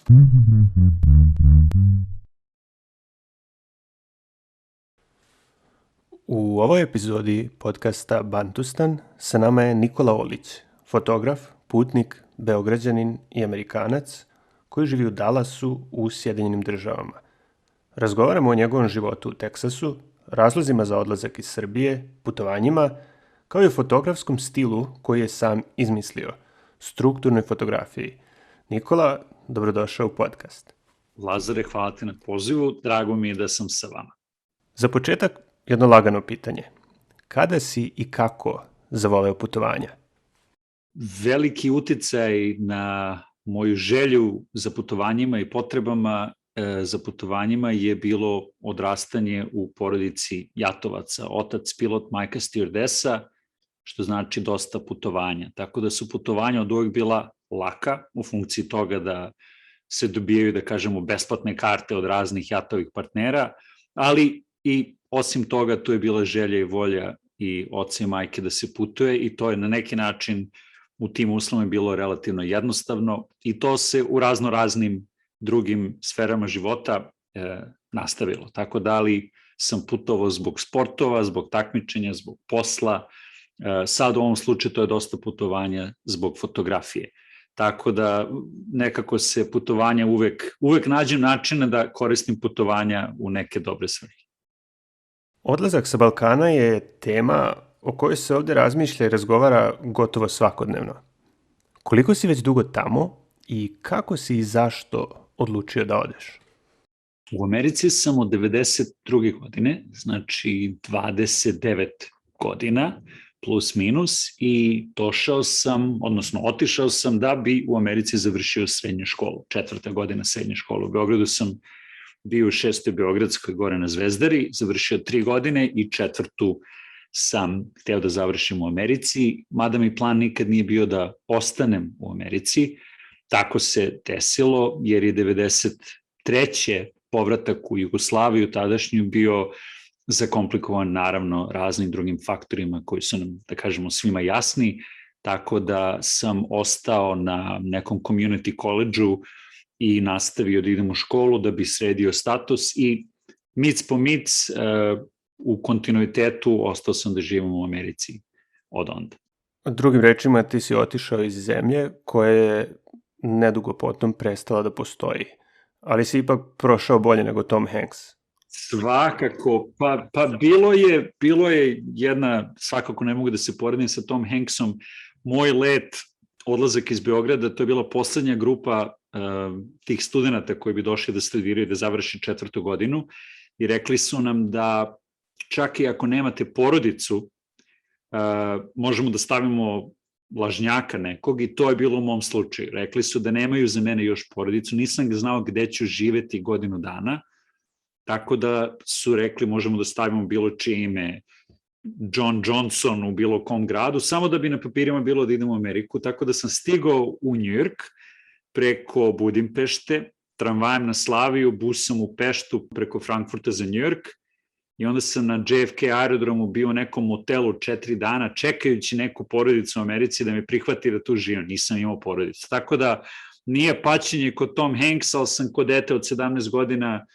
U ovoj epizodi podcasta Bantustan sa nama je Nikola Olić, fotograf, putnik, Beograđanin i Amerikanac koji živi u Dallasu u Sjedinjenim Državama. Razgovaramo o njegovom životu u Teksasu, razlozima za odlazak iz Srbije, putovanjima, kao i o fotografskom stilu koji je sam izmislio, strukturnoj fotografiji. Nikola, dobrodošao u podcast. Lazare, hvala ti na pozivu, drago mi je da sam sa vama. Za početak, jedno lagano pitanje. Kada si i kako zavoleo putovanja? Veliki uticaj na moju želju za putovanjima i potrebama za putovanjima je bilo odrastanje u porodici jatovaca. Otac pilot, majka stewardesa, što znači dosta putovanja. Tako da su putovanja od uvek bila laka u funkciji toga da se dobijaju, da kažemo, besplatne karte od raznih jatovih partnera, ali i osim toga tu je bila želja i volja i oca i majke da se putuje i to je na neki način u tim uslovima bilo relativno jednostavno i to se u raznim drugim sferama života nastavilo. Tako da li sam putovao zbog sportova, zbog takmičenja, zbog posla, sad u ovom slučaju to je dosta putovanja zbog fotografije. Tako da nekako se putovanja uvek nađem načina da koristim putovanja u neke dobre svrhe. Odlazak sa Balkana je tema o kojoj se ovde razmišlja i razgovara gotovo svakodnevno. Koliko si već dugo tamo i kako si i zašto odlučio da odeš? U Americi sam od 92. godine, znači 29 godina, plus minus, i otišao sam da bi u Americi završio srednju školu, 4. godina srednje škole. U Beogradu sam bio u 6. Beogradskoj gore na Zvezdari, završio 3 godine i 4. sam hteo da završim u Americi, mada mi plan nikad nije bio da ostanem u Americi. Tako se desilo, jer je 93. povratak u Jugoslaviju tadašnju bio zakomplikovan naravno raznim drugim faktorima koji su nam, da kažemo, svima jasni, tako da sam ostao na nekom community college-u i nastavio da idem u školu da bi sredio status i mic po mic u kontinuitetu ostao sam da živim u Americi od onda. Drugim rečima, ti si otišao iz zemlje koja je nedugo potom prestala da postoji, ali si ipak prošao bolje nego Tom Hanks. Svakako, pa bilo je jedna, svakako ne mogu da se poredim sa Tom Hanksom, moj let, odlazak iz Beograda, to je bila poslednja grupa tih studenta koji bi došli da studiraju, da završi 4. godinu i rekli su nam da čak i ako nemate porodicu, možemo da stavimo lažnjaka nekog i to je bilo u mom slučaju. Rekli su da nemaju za mene još porodicu, nisam znao gde ću živeti godinu dana, tako da su rekli možemo da stavimo bilo čije ime, John Johnson u bilo kom gradu, samo da bi na papirima bilo da idem u Ameriku, tako da sam stigao u New York preko Budimpešte, tramvajem na Slaviju, busom u Peštu preko Frankfurta za New York i onda sam na JFK aerodromu bio u nekom motelu 4 dana čekajući neku porodicu u Americi da me prihvati da tu živim. Nisam imao porodicu. Tako da nije paćenje kod Tom Hanksa, ali sam kod dete od 17 godina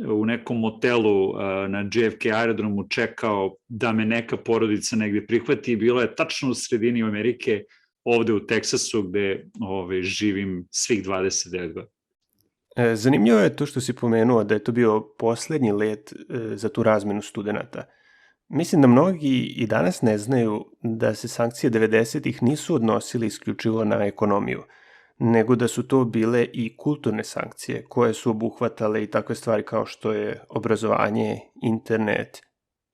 u nekom motelu na JFK aerodromu čekao da me neka porodica negde prihvati i bilo je tačno u sredini Amerike, ovde u Teksasu gde živim svih 29 godina. Zanimljivo je to što si pomenuo da je to bio poslednji let za tu razmenu studenta. Mislim da mnogi i danas ne znaju da se sankcije 90-ih nisu odnosile isključivo na ekonomiju, nego da su to bile i kulturne sankcije koje su obuhvatale i takve stvari kao što je obrazovanje, internet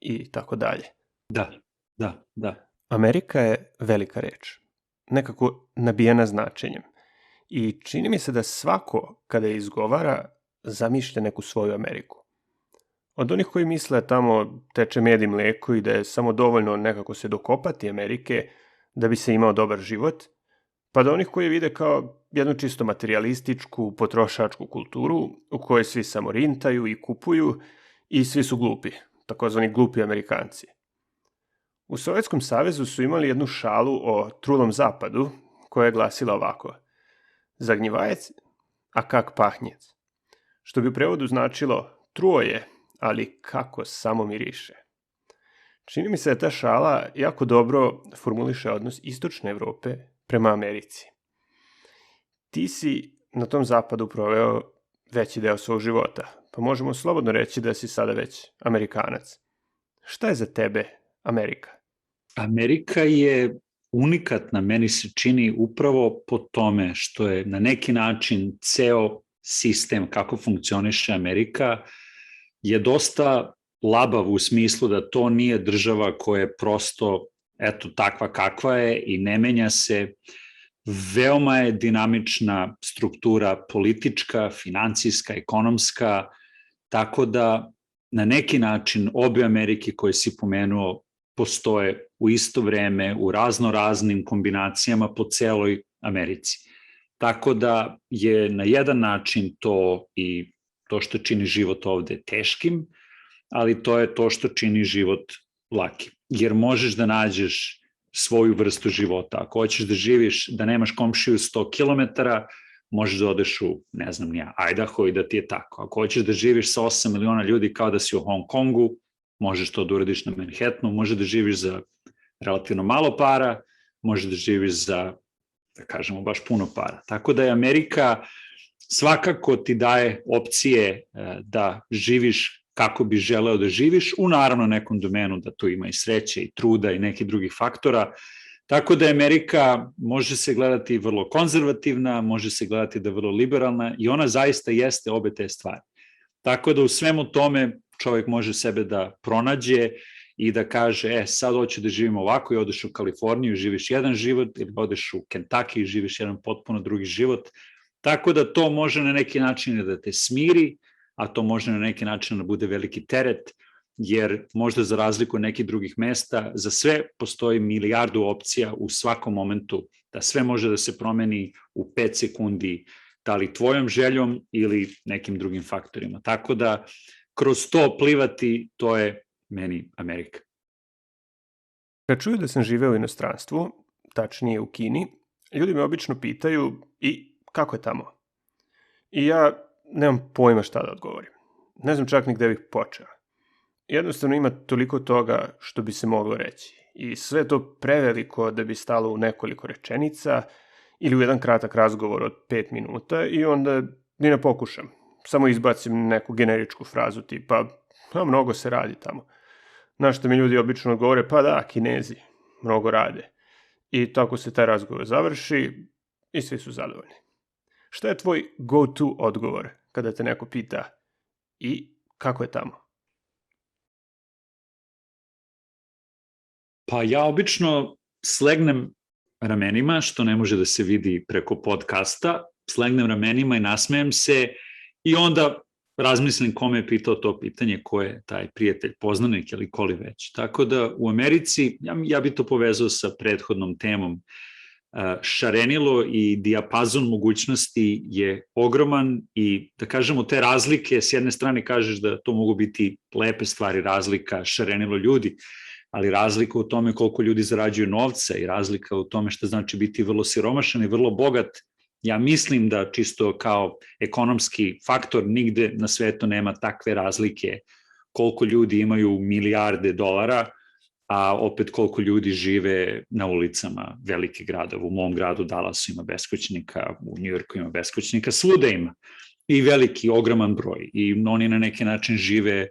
i tako dalje. Da. Amerika je velika reč, nekako nabijena značenjem. I čini mi se da svako, kada je izgovara, zamišlja neku svoju Ameriku. Od onih koji misle da tamo teče med i mleko i da je samo dovoljno nekako se dokopati Amerike da bi se imao dobar život, pa do onih koji vide kao jednu čisto materijalističku, potrošačku kulturu u kojoj svi samo rintaju i kupuju i svi su glupi, takozvani glupi Amerikanci. U Sovjetskom savezu su imali jednu šalu o trulom zapadu koja je glasila ovako: Zagnjevajec a kak pahnjec. Što bi u prevodu značilo truo je, ali kako samo miriše. Čini mi se da ta šala jako dobro formuliše odnos istočne Evrope prema Americi. Ti si na tom zapadu proveo veći deo svog života, pa možemo slobodno reći da si sada već Amerikanac. Šta je za tebe Amerika? Amerika je unikatna, meni se čini upravo po tome što je na neki način ceo sistem kako funkcioniše Amerika je dosta labav u smislu da to nije država koja je prosto eto takva kakva je i ne menja se. Veoma je dinamična struktura politička, financijska, ekonomska, tako da na neki način obe Amerike koje si pomenuo postoje u isto vreme u raznoraznim kombinacijama po celoj Americi. Tako da je na jedan način to i to što čini život ovde teškim, ali to je to što čini život lakim. Jer možeš da nađeš svoju vrstu života. Ako hoćeš da živiš, da nemaš komšiju 100 km, možeš da odeš u, ne znam nija, Idaho i da ti je tako. Ako hoćeš da živiš sa 8 miliona ljudi kao da si u Hong Kongu, možeš to da uradiš na Manhattanu, možeš da živiš za relativno malo para, možeš da živiš za, da kažemo, baš puno para. Tako da je Amerika svakako ti daje opcije da živiš kako bi želeo da živiš, u naravno nekom domenu da tu ima i sreće i truda i nekih drugih faktora. Tako da Amerika može se gledati vrlo konzervativna, može se gledati da je vrlo liberalna i ona zaista jeste obe te stvari. Tako da u svemu tome čovjek može sebe da pronađe i da kaže, sad hoću da živim ovako i odeš u Kaliforniju i živiš jedan život ili odeš u Kentucky i živiš jedan potpuno drugi život. Tako da to može na neki način da te smiri, a to može na neki način da bude veliki teret, jer možda za razliku nekih drugih mesta, za sve postoji milijardu opcija u svakom momentu, da sve može da se promeni u 5 sekundi, da li tvojom željom ili nekim drugim faktorima. Tako da kroz to plivati, to je meni Amerika. Kad čuju da sam živeo u inostranstvu, tačnije u Kini, ljudi me obično pitaju i kako je tamo? I ja nemam pojma šta da odgovorim. Ne znam čak ni gde bih počeo. Jednostavno ima toliko toga što bi se moglo reći. I sve to preveliko da bi stalo u nekoliko rečenica ili u jedan kratak razgovor od 5 minuta i onda ni ne pokušam. Samo izbacim neku generičku frazu tipa, mnogo se radi tamo. Na što mi ljudi obično odgovore, pa da, Kinezi, mnogo rade. I tako se taj razgovor završi i svi su zadovoljni. Šta je tvoj go-to odgovor kada te neko pita i kako je tamo? Pa ja obično slegnem ramenima, što ne može da se vidi preko podcasta, slegnem ramenima i nasmejem se i onda razmislim kome je pitao to pitanje, ko je taj prijatelj, poznanik ili koli već. Tako da u Americi, ja bi to povezao sa prethodnom temom, šarenilo i dijapazon mogućnosti je ogroman i da kažemo te razlike, s jedne strane kažeš da to mogu biti lepe stvari, razlika, šarenilo ljudi, ali razlika u tome koliko ljudi zarađuju novca i razlika u tome što znači biti vrlo siromašan i vrlo bogat. Ja mislim da čisto kao ekonomski faktor nigde na svetu nema takve razlike koliko ljudi imaju milijarde dolara, a opet koliko ljudi žive na ulicama velikih gradova. U mom gradu Dallasu ima beskućnika, u Njujorku ima beskućnika, svuda ima. I veliki, ogroman broj. I oni na neki način žive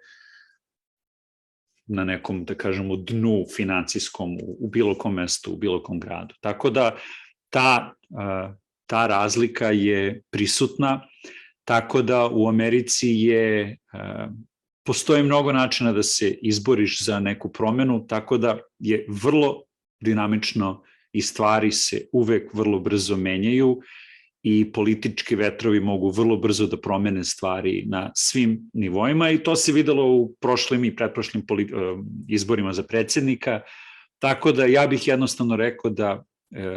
na nekom, da kažemo, dnu financijskom u bilo kom mestu, u bilo kom gradu. Tako da ta razlika je prisutna, tako da u Americi postoji mnogo načina da se izboriš za neku promenu, tako da je vrlo dinamično i stvari se uvek vrlo brzo menjaju i politički vetrovi mogu vrlo brzo da promene stvari na svim nivoima i to se videlo u prošlim i pretprošlim izborima za predsjednika, tako da ja bih jednostavno rekao da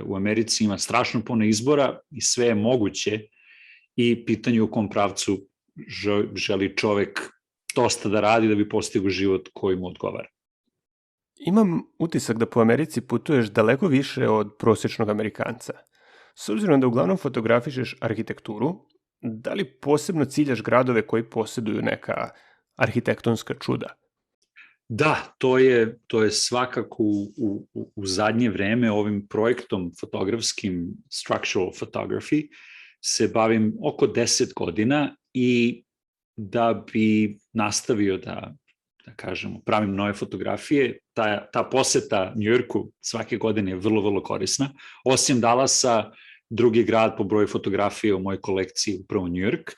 u Americi ima strašno puno izbora i sve je moguće i pitanje u kom pravcu želi čovek dosta da radi da bi postigao život koji mu odgovara. Imam utisak da po Americi putuješ daleko više od prosječnog Amerikanca. S obzirom da uglavnom fotografišeš arhitekturu, Da li posebno ciljaš gradove koji posjeduju neka arhitektonska čuda? Da, to je svakako u zadnje vreme ovim projektom fotografskim structural photography se bavim oko 10 godina i da bi nastavio da kažemo, pravim nove fotografije, ta poseta Njujorku svake godine je vrlo, vrlo korisna. Osim Dallasa, drugi grad po broju fotografije u mojoj kolekciji upravo Njujork.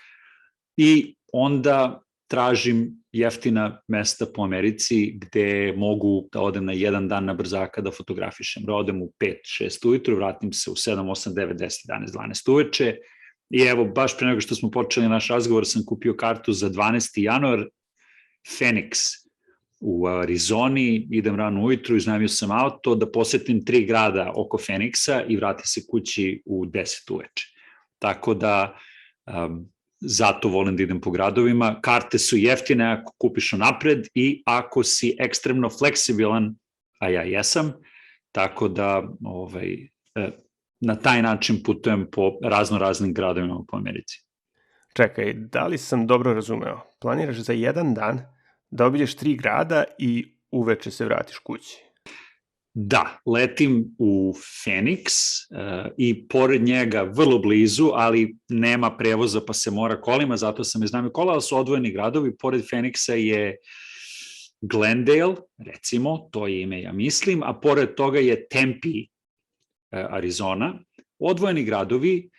I onda tražim jeftina mesta po Americi gde mogu da odem na jedan dan na brzaka da fotografišem. Da odem u 5-6 ujutru, vratim se u 7-8-9-10-11-12 uveče i evo, baš pre nego što smo počeli naš razgovor sam kupio kartu za 12. januar, Phoenix u Arizoni, idem rano ujutru, iznajmio sam auto da posetim 3 grada oko Phoenixa i vratim se kući u 10 uveče. Tako da zato volim da idem po gradovima. Karte su jeftine ako kupiš napred i ako si ekstremno fleksibilan, a ja jesam, tako da na taj način putujem po raznim gradovima po Americi. Čekaj, da li sam dobro razumeo? Planiraš za jedan dan da obiđeš 3 grada i uveče se vratiš kući? Da, letim u Phoenix i pored njega vrlo blizu, ali nema prevoza pa se mora kolima, zato sam iznajmio kola, ali su odvojeni gradovi. Pored Phoenixa je Glendale, recimo, to je ime ja mislim, a pored toga je Tempe, Arizona, odvojeni gradovi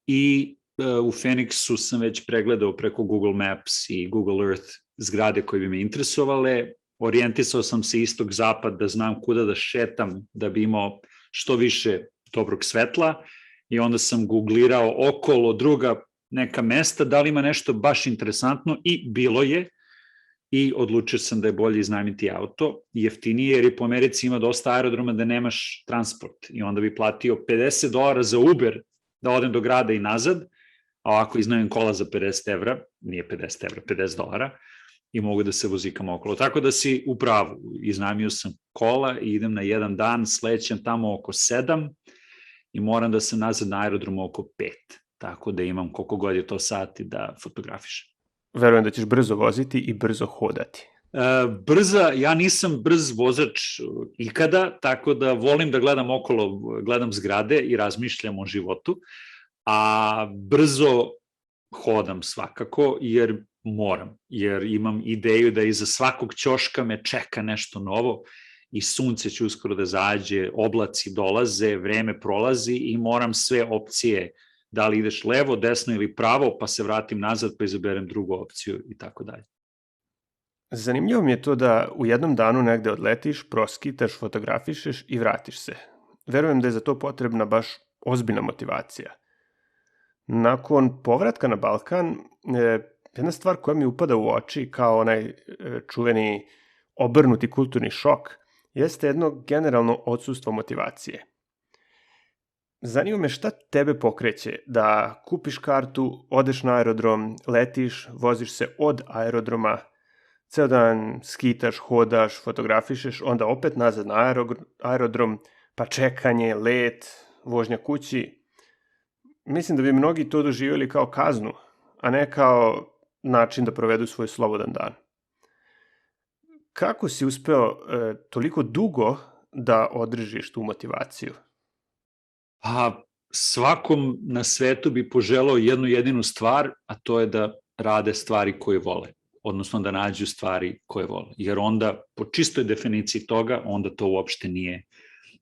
i u Phoenixu sam već pregledao preko Google Maps i Google Earth zgrade koje bi me interesovale. Orijentisao sam se istok-zapad da znam kuda da šetam da bi imao što više dobrog svetla i onda sam googlirao okolo druga neka mesta, da li ima nešto baš interesantno i bilo je i odlučio sam da je bolje iznajmiti auto, jeftinije jer i po Americi ima dosta aerodroma da nemaš transport i onda bi platio $50 za Uber da odem do grada i nazad, a ovako iznajmim kola za 50 evra, nije 50 evra, $50, i mogu da se vozikam okolo. Tako da si u pravu, iznajmio sam kola i idem na jedan dan, slećem tamo oko 7 i moram da se nazad na aerodromu oko 5, tako da imam koliko god je to sati da fotografišem. Verujem da ćeš brzo voziti i brzo hodati. Ja nisam brz vozač ikada, tako da volim da gledam okolo, gledam zgrade i razmišljam o životu, a brzo hodam svakako jer moram, jer imam ideju da iza svakog ćoška me čeka nešto novo i sunce će uskoro da zađe, oblaci dolaze, vreme prolazi i moram sve opcije, da li ideš levo, desno ili pravo, pa se vratim nazad pa izaberem drugu opciju i tako dalje. Zanimljivo mi je to da u jednom danu negde odletiš, proskitaš, fotografišeš i vratiš se. Verujem da je za to potrebna baš ozbiljna motivacija. Nakon povratka na Balkan, jedna stvar koja mi upada u oči kao onaj čuveni obrnuti kulturni šok jeste jedno generalno odsustvo motivacije. Zanima me šta tebe pokreće da kupiš kartu, odeš na aerodrom, letiš, voziš se od aerodroma, ceo dan skitaš, hodaš, fotografišeš, onda opet nazad na aerodrom, pa čekanje, let, vožnja kući. Mislim da bi mnogi to doživjeli kao kaznu, a ne kao način da provedu svoj slobodan dan. Kako si uspeo toliko dugo da održiš tu motivaciju? Svakom na svetu bi poželao jednu jedinu stvar, a to je da rade stvari koje vole, odnosno da nađu stvari koje vole. Jer onda, po čistoj definiciji toga, onda to uopšte nije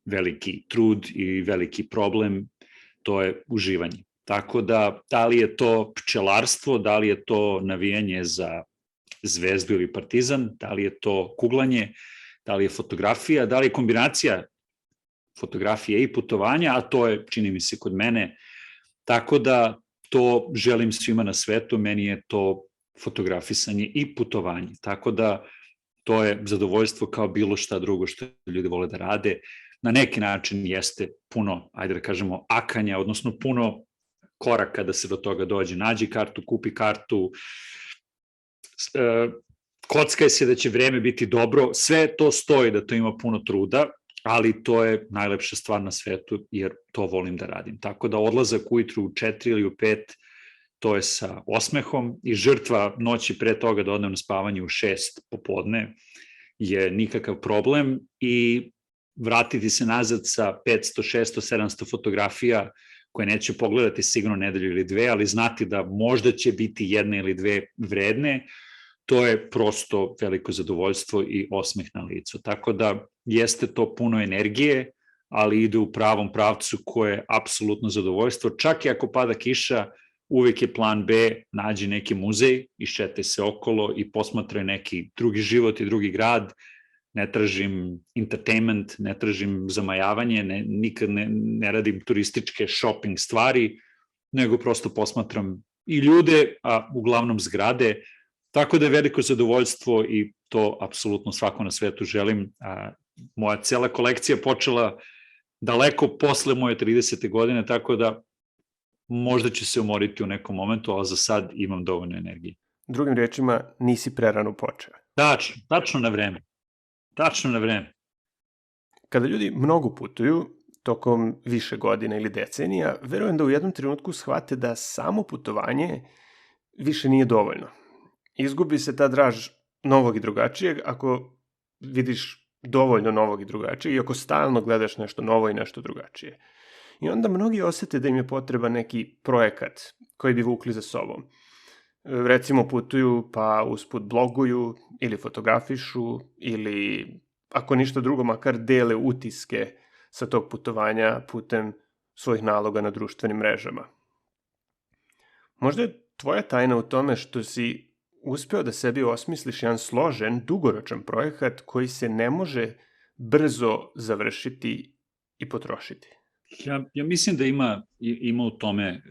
veliki trud i veliki problem, to je uživanje. Tako da li je to pčelarstvo, da li je to navijanje za Zvezdu ili Partizan, da li je to kuglanje, da li je fotografija, da li je kombinacija fotografije i putovanja, a to je, čini mi se, kod mene. Tako da to želim svima na svetu, meni je to fotografisanje i putovanje. Tako da to je zadovoljstvo kao bilo šta drugo što ljudi vole da rade. Na neki način jeste puno, ajde da kažemo, akanja, odnosno puno koraka da se do toga dođe. Nađi kartu, kupi kartu, kockaj se da će vreme biti dobro, sve to stoji da to ima puno truda, ali to je najlepša stvar na svetu jer to volim da radim. Tako da odlazak ujutru u 4 ili u 5 to je sa osmehom i žrtva noći pre toga da odem na spavanje u 6 popodne je nikakav problem i vratiti se nazad sa 500, 600, 700 fotografija koje neću pogledati sigurno nedelju ili dve, ali znati da možda će biti jedna ili dve vredne, to je prosto veliko zadovoljstvo i osmeh na licu. Tako da jeste to puno energije, ali ide u pravom pravcu koje je apsolutno zadovoljstvo. Čak i ako pada kiša, uvek je plan B, nađi neki muzej, iščetaj se okolo i posmatraj neki drugi život i drugi grad. Ne tražim entertainment, ne tražim zamajavanje, nikad ne radim turističke shopping stvari, nego prosto posmatram i ljude, a uglavnom zgrade. Tako da je veliko zadovoljstvo i to apsolutno svako na svetu želim. Moja cela kolekcija počela daleko posle moje 30. godine, tako da možda ću se umoriti u nekom momentu, ali za sad imam dovoljno energije. Drugim rečima, nisi prerano počeo. Tačno na vreme. Tačno na vreme. Kada ljudi mnogo putuju, tokom više godina ili decenija, verujem da u jednom trenutku shvate da samo putovanje više nije dovoljno. Izgubi se ta draž novog i drugačijeg ako vidiš dovoljno novog i drugačijeg i ako stalno gledaš nešto novo i nešto drugačije. I onda mnogi osete da im je potreban neki projekat koji bi vukli za sobom. Recimo putuju pa usput bloguju ili fotografišu ili ako ništa drugo makar dele utiske sa tog putovanja putem svojih naloga na društvenim mrežama. Možda je tvoja tajna u tome što si uspeo da sebi osmisliš jedan složen, dugoročan projekat koji se ne može brzo završiti i potrošiti. Ja mislim da ima u tome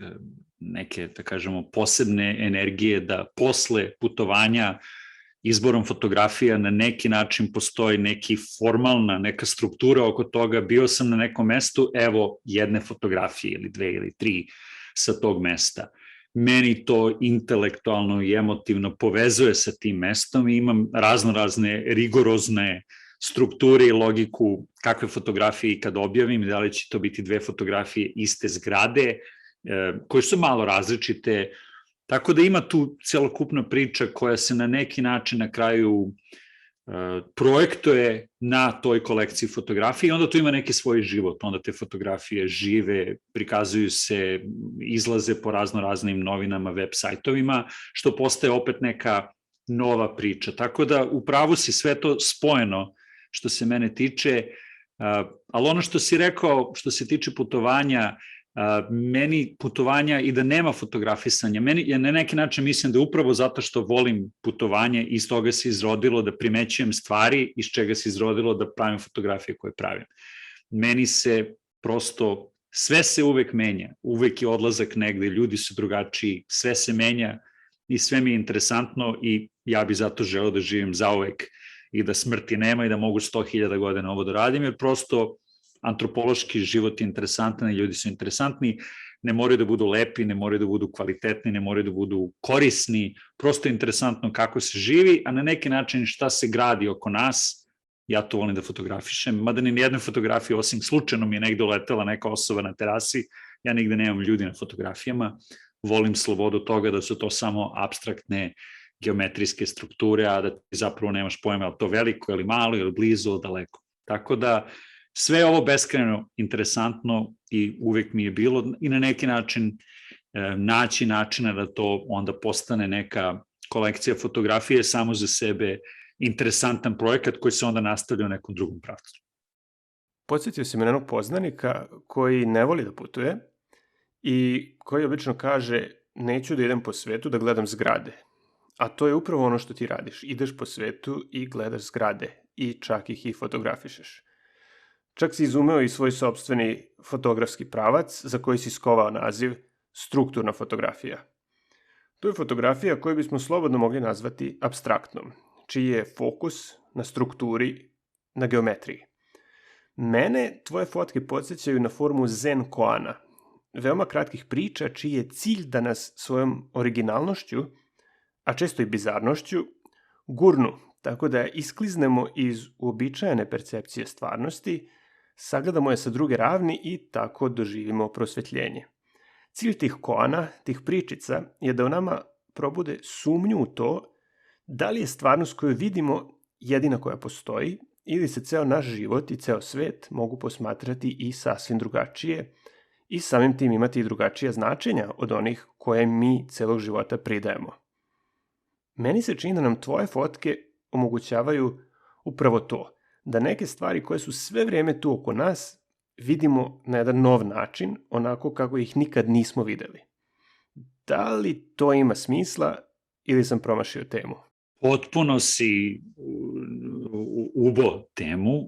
neke, da kažemo, posebne energije da posle putovanja izborom fotografija na neki način postoji neka struktura oko toga. Bio sam na nekom mestu, evo jedne fotografije ili 2 ili 3 sa tog mesta. Meni to intelektualno i emotivno povezuje sa tim mestom i imam razne rigorozne strukture i logiku kakve fotografije i kad objavim, da li će to biti 2 fotografije iste zgrade, koje su malo različite. Tako da ima tu celokupna priča koja se na neki način na kraju projektuje na toj kolekciji fotografije i onda tu ima neki svoj život. Onda te fotografije žive, prikazuju se, izlaze po raznim novinama, web sajtovima, što postaje opet neka nova priča. Tako da upravo si sve to spojeno što se mene tiče, ali ono što si rekao što se tiče putovanja, meni putovanja i da nema fotografisanja, ja na neki način mislim da upravo zato što volim putovanje, iz toga se izrodilo da primećujem stvari, iz čega se izrodilo da pravim fotografije koje pravim. Meni se prosto, sve se uvek menja, uvek je odlazak negde, ljudi su drugačiji, sve se menja i sve mi je interesantno i ja bi zato želeo da živim zauvek i da smrti nema i da mogu 100.000 godina ovo da radim, jer prosto antropološki život je interesantan i ljudi su interesantni, ne moraju da budu lepi, ne moraju da budu kvalitetni, ne moraju da budu korisni, prosto je interesantno kako se živi, a na neki način šta se gradi oko nas, ja to volim da fotografišem, mada ni jedne fotografije, osim slučajno mi je negde uletela neka osoba na terasi, ja nigde nemam ljudi na fotografijama, volim slobodu toga da su to samo apstraktne geometrijske strukture, a da ti zapravo nemaš pojma je li to veliko ili malo ili blizu ili daleko. Tako da sve je ovo beskrajno interesantno i uvek mi je bilo i na neki način naći načina da to onda postane neka kolekcija fotografije samo za sebe, interesantan projekat koji se onda nastavlja u nekom drugom pravcu. Podsjetio si me na jednog poznanika koji ne voli da putuje i koji obično kaže neću da idem po svetu da gledam zgrade. A to je upravo ono što ti radiš. Ideš po svetu i gledaš zgrade i čak ih i fotografišeš. Čak si izumeo i svoj sopstveni fotografski pravac za koji si skovao naziv strukturna fotografija. To je fotografija koju bismo slobodno mogli nazvati apstraktnom, čiji je fokus na strukturi, na geometriji. Mene tvoje fotke podsjećaju na formu zen koana, veoma kratkih priča čiji je cilj da nas svojom originalnošću, a često i bizarnošću, gurnu, tako da iskliznemo iz uobičajene percepcije stvarnosti, sagledamo je sa druge ravni i tako doživimo prosvetljenje. Cilj tih koana, tih pričica, je da u nama probude sumnju u to da li je stvarnost koju vidimo jedina koja postoji ili se ceo naš život i ceo svet mogu posmatrati i sasvim drugačije i samim tim imati i drugačija značenja od onih koje mi celog života pridajemo. Meni se čini da nam tvoje fotke omogućavaju upravo to, da neke stvari koje su sve vrijeme tu oko nas vidimo na jedan nov način, onako kako ih nikad nismo videli. Da li to ima smisla ili sam promašio temu? Potpuno si ubo temu,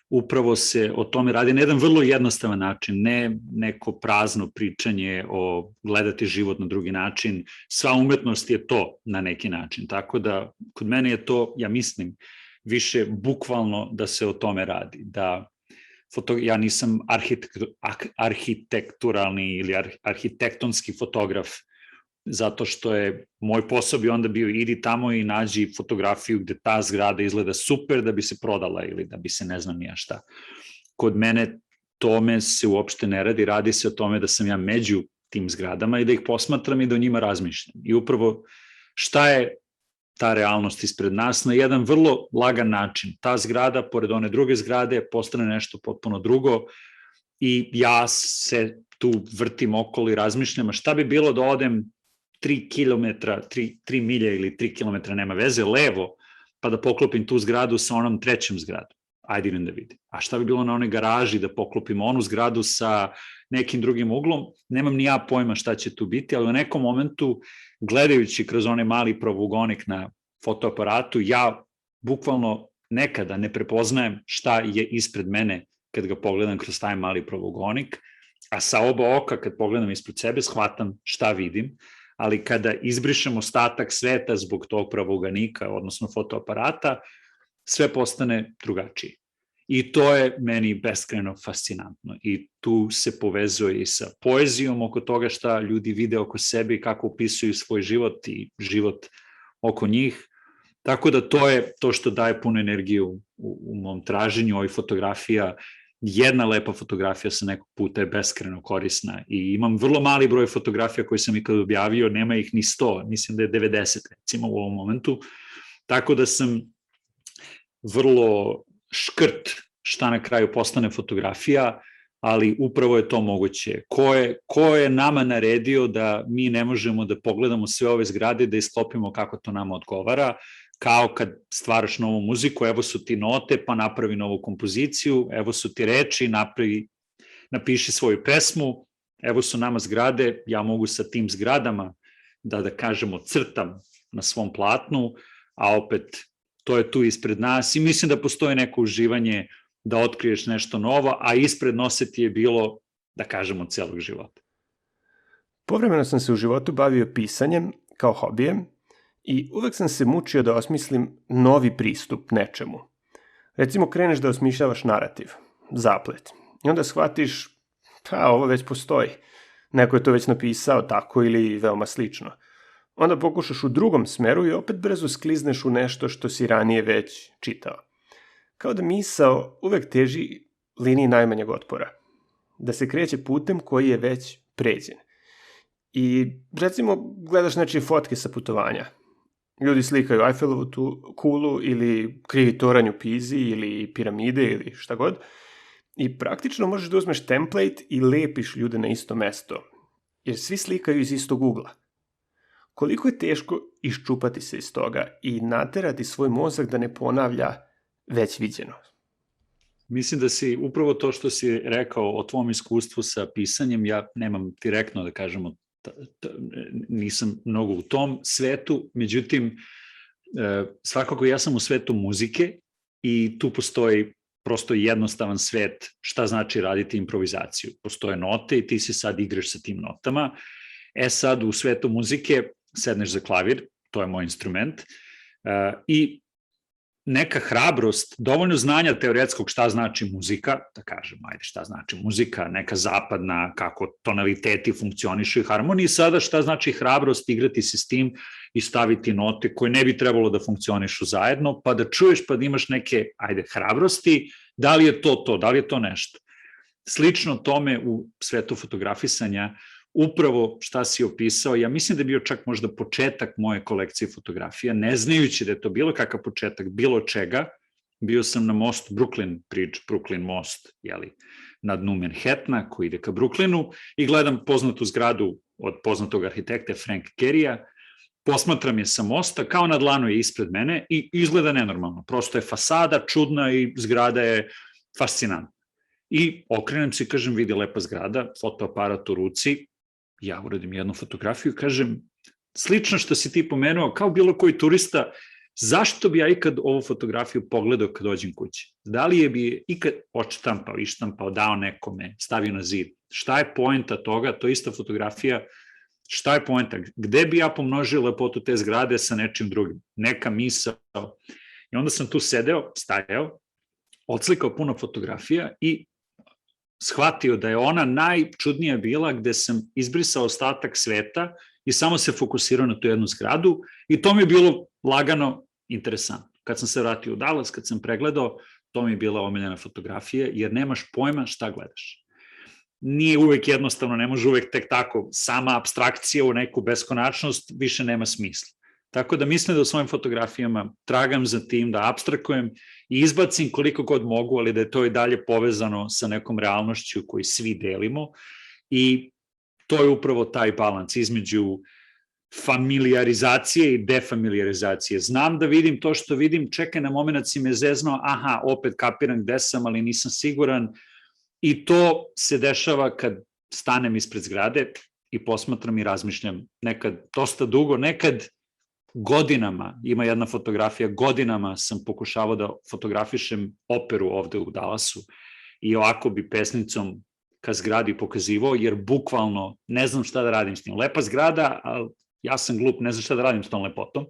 upravo se o tome radi na jedan vrlo jednostavan način, ne neko prazno pričanje o gledati život na drugi način. Sva umetnost je to na neki način, tako da kod mene je to, ja mislim, više bukvalno da se o tome radi, da ja nisam arhitekturalni ili arhitektonski fotograf, zato što je moj posao bi onda bio idi tamo i nađi fotografiju gde ta zgrada izgleda super da bi se prodala ili da bi se ne znam nija šta. Kod mene tome se uopšte ne radi, radi se o tome da sam ja među tim zgradama i da ih posmatram i da o njima razmišljam. I upravo šta je ta realnost ispred nas na jedan vrlo lagan način. Ta zgrada, pored one druge zgrade, postane nešto potpuno drugo i ja se tu vrtim okolo i razmišljam, a šta bi bilo da odem 3 kilometra, 3 milje ili 3 kilometra, nema veze, levo, pa da poklopim tu zgradu sa onom trećem zgradom. Ajde idem da vidim. A šta bi bilo na onoj garaži da poklopim onu zgradu sa nekim drugim uglom? Nemam ni ja pojma šta će tu biti, ali u nekom momentu, gledajući kroz onaj mali provugonik na fotoaparatu, ja bukvalno nekada ne prepoznajem šta je ispred mene kad ga pogledam kroz taj mali provugonik, a sa oba oka kad pogledam ispred sebe shvatam šta vidim, ali kada izbrišem ostatak sveta zbog tog pravoganika, odnosno fotoaparata, sve postane drugačije. I to je meni beskrajno fascinantno. I tu se povezuje i sa poezijom oko toga šta ljudi vide oko sebe i kako opisuju svoj život i život oko njih. Tako da to je to što daje puno energiju u mom traženju. Ovih fotografija, jedna lepa fotografija sa nekog puta je beskrajno korisna i imam vrlo mali broj fotografija koje sam ikad objavio, nema ih ni 100, mislim da je 90 recimo u ovom momentu, tako da sam vrlo škrt šta na kraju postane fotografija, ali upravo je to moguće. Ko je nama naredio da mi ne možemo da pogledamo sve ove zgrade, da isklopimo kako to nama odgovara, kao kad stvaraš novu muziku, evo su ti note, pa napravi novu kompoziciju, evo su ti reči, napiši svoju pesmu, evo su nama zgrade, ja mogu sa tim zgradama da kažemo crtam na svom platnu, a opet to je tu ispred nas i mislim da postoji neko uživanje da otkriješ nešto novo, a ispred nose ti je bilo, da kažemo, celog života. Povremeno sam se u životu bavio pisanjem kao hobijem i uvek sam se mučio da osmislim novi pristup nečemu. Recimo, kreneš da osmišljavaš narativ, zaplet, i onda shvatiš, pa ovo već postoji. Neko je to već napisao tako ili veoma slično. Onda pokušaš u drugom smeru i opet brzo sklizneš u nešto što si ranije već čitao. Kao da misao uvek teži liniji najmanjeg otpora. Da se kreće putem koji je već pređen. I recimo gledaš nečije fotke sa putovanja. Ljudi slikaju Eiffelovu kulu ili krivi toranj u Pizi ili piramide ili šta god. I praktično možeš da uzmeš template i lepiš ljude na isto mesto. Jer svi slikaju iz istog ugla. Koliko je teško iščupati se iz toga i naterati svoj mozak da ne ponavlja već viđeno? Mislim da si upravo to što si rekao o tvom iskustvu sa pisanjem, ja nemam direktno da kažemo, nisam mnogo u tom svetu, međutim, svakako ja sam u svetu muzike i tu postoji prosto jednostavan svet šta znači raditi improvizaciju. Postoje note i ti se sad igraš sa tim notama. Sad u svetu muzike sedneš za klavir, to je moj instrument, i neka hrabrost, dovoljno znanja teoretskog šta znači muzika, da kažem, ajde šta znači muzika, neka zapadna, kako tonaliteti funkcionišu i harmoniji, sada šta znači hrabrost, igrati se s tim i staviti note koje ne bi trebalo da funkcionišu zajedno, pa da čuješ, pa da imaš neke, ajde, hrabrosti, da li je to, da li je to nešto. slično tome u svetu fotografisanja, upravo šta si opisao, ja mislim da je bio čak možda početak moje kolekcije fotografija, ne znajući da je to bilo kakav početak bilo čega. Bio sam na mostu Brooklyn Bridge, Brooklyn most, na dnu Manhattana koji ide ka Brooklynu i gledam poznatu zgradu od poznatog arhitekte Frank Gehryja, posmatram je sa mosta, kao na dlanu je ispred mene i izgleda nenormalno. Prosto je fasada čudna i zgrada je fascinantna. I okrenem se i kažem, vidi lepa zgrada, fotoaparat u ruci, ja uradim jednu fotografiju i kažem, slično što si ti pomenuo, kao bilo koji turista, zašto bi ja ikad ovu fotografiju pogledao kad dođem kući? Da li je bi ikad odštampao, ištampao, dao nekome, stavio na zid? Šta je poenta toga? To je ista fotografija. Šta je poenta? Gde bi ja pomnožio lepotu te zgrade sa nečim drugim? Neka misao. I onda sam tu sedeo, stajao, odslikao puno fotografija i shvatio da je ona najčudnija bila gde sam izbrisao ostatak sveta i samo se fokusirao na tu jednu zgradu i to mi je bilo lagano interesantno. Kad sam se vratio u Dallas, kad sam pregledao, to mi je bila omiljena fotografija, jer nemaš pojma šta gledaš. Nije uvek jednostavno, ne može uvek tek tako, sama abstrakcija u neku beskonačnost više nema smisla. Tako da mislim da u svojim fotografijama tragam za tim da abstrakujem i izbacim koliko god mogu, ali da je to i dalje povezano sa nekom realnošću koju svi delimo i to je upravo taj balans između familiarizacije i defamiliarizacije. Znam da vidim to što vidim, čekaj na moment si me zezno, aha, opet kapiram gde sam, ali nisam siguran i to se dešava kad stanem ispred zgrade i posmatram i razmišljam nekad dosta dugo, nekad godinama, ima jedna fotografija, godinama sam pokušavao da fotografišem operu ovde u Dallasu i ovako bi pesnicom ka zgradi pokazivao, jer bukvalno ne znam šta da radim s njim. Lepa zgrada, ali ja sam glup, ne znam šta da radim s tom lepotom.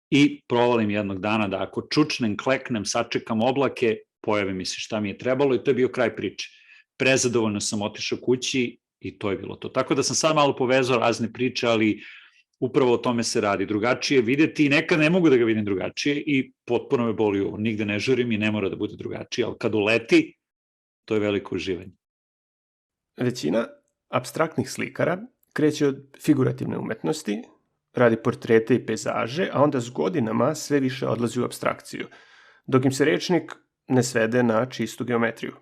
I provalim jednog dana da ako čučnem, kleknem, sačekam oblake, pojavi mi se šta mi je trebalo i to je bio kraj priče. Prezadovoljno sam otišao kući i to je bilo to. Tako da sam sad malo povezao razne priče, ali upravo o tome se radi. Drugačije videti i nekad ne mogu da ga vidim drugačije i potpuno me boli ovo. Nigde ne žurim i ne mora da bude drugačije, ali kad uleti, to je veliko uživanje. Većina apstraktnih slikara kreće od figurativne umetnosti, radi portrete i pejzaže, a onda s godinama sve više odlazi u apstrakciju, dok im se rečnik ne svede na čistu geometriju.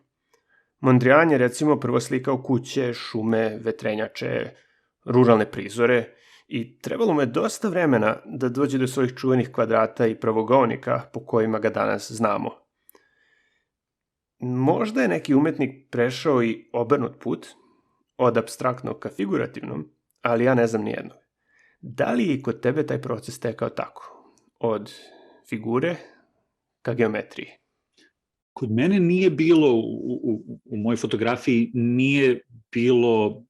Mondrian je recimo prvo slikao kuće, šume, vetrenjače, ruralne prizore i trebalo mu je dosta vremena da dođe do svojih čuvenih kvadrata i pravogonika po kojima ga danas znamo. Možda je neki umetnik prešao i obrnut put, od apstraktnog ka figurativnom, ali ja ne znam nijednog. Da li je i kod tebe taj proces tekao tako? Od figure ka geometriji? Kod mene nije bilo, u mojoj fotografiji nije bilo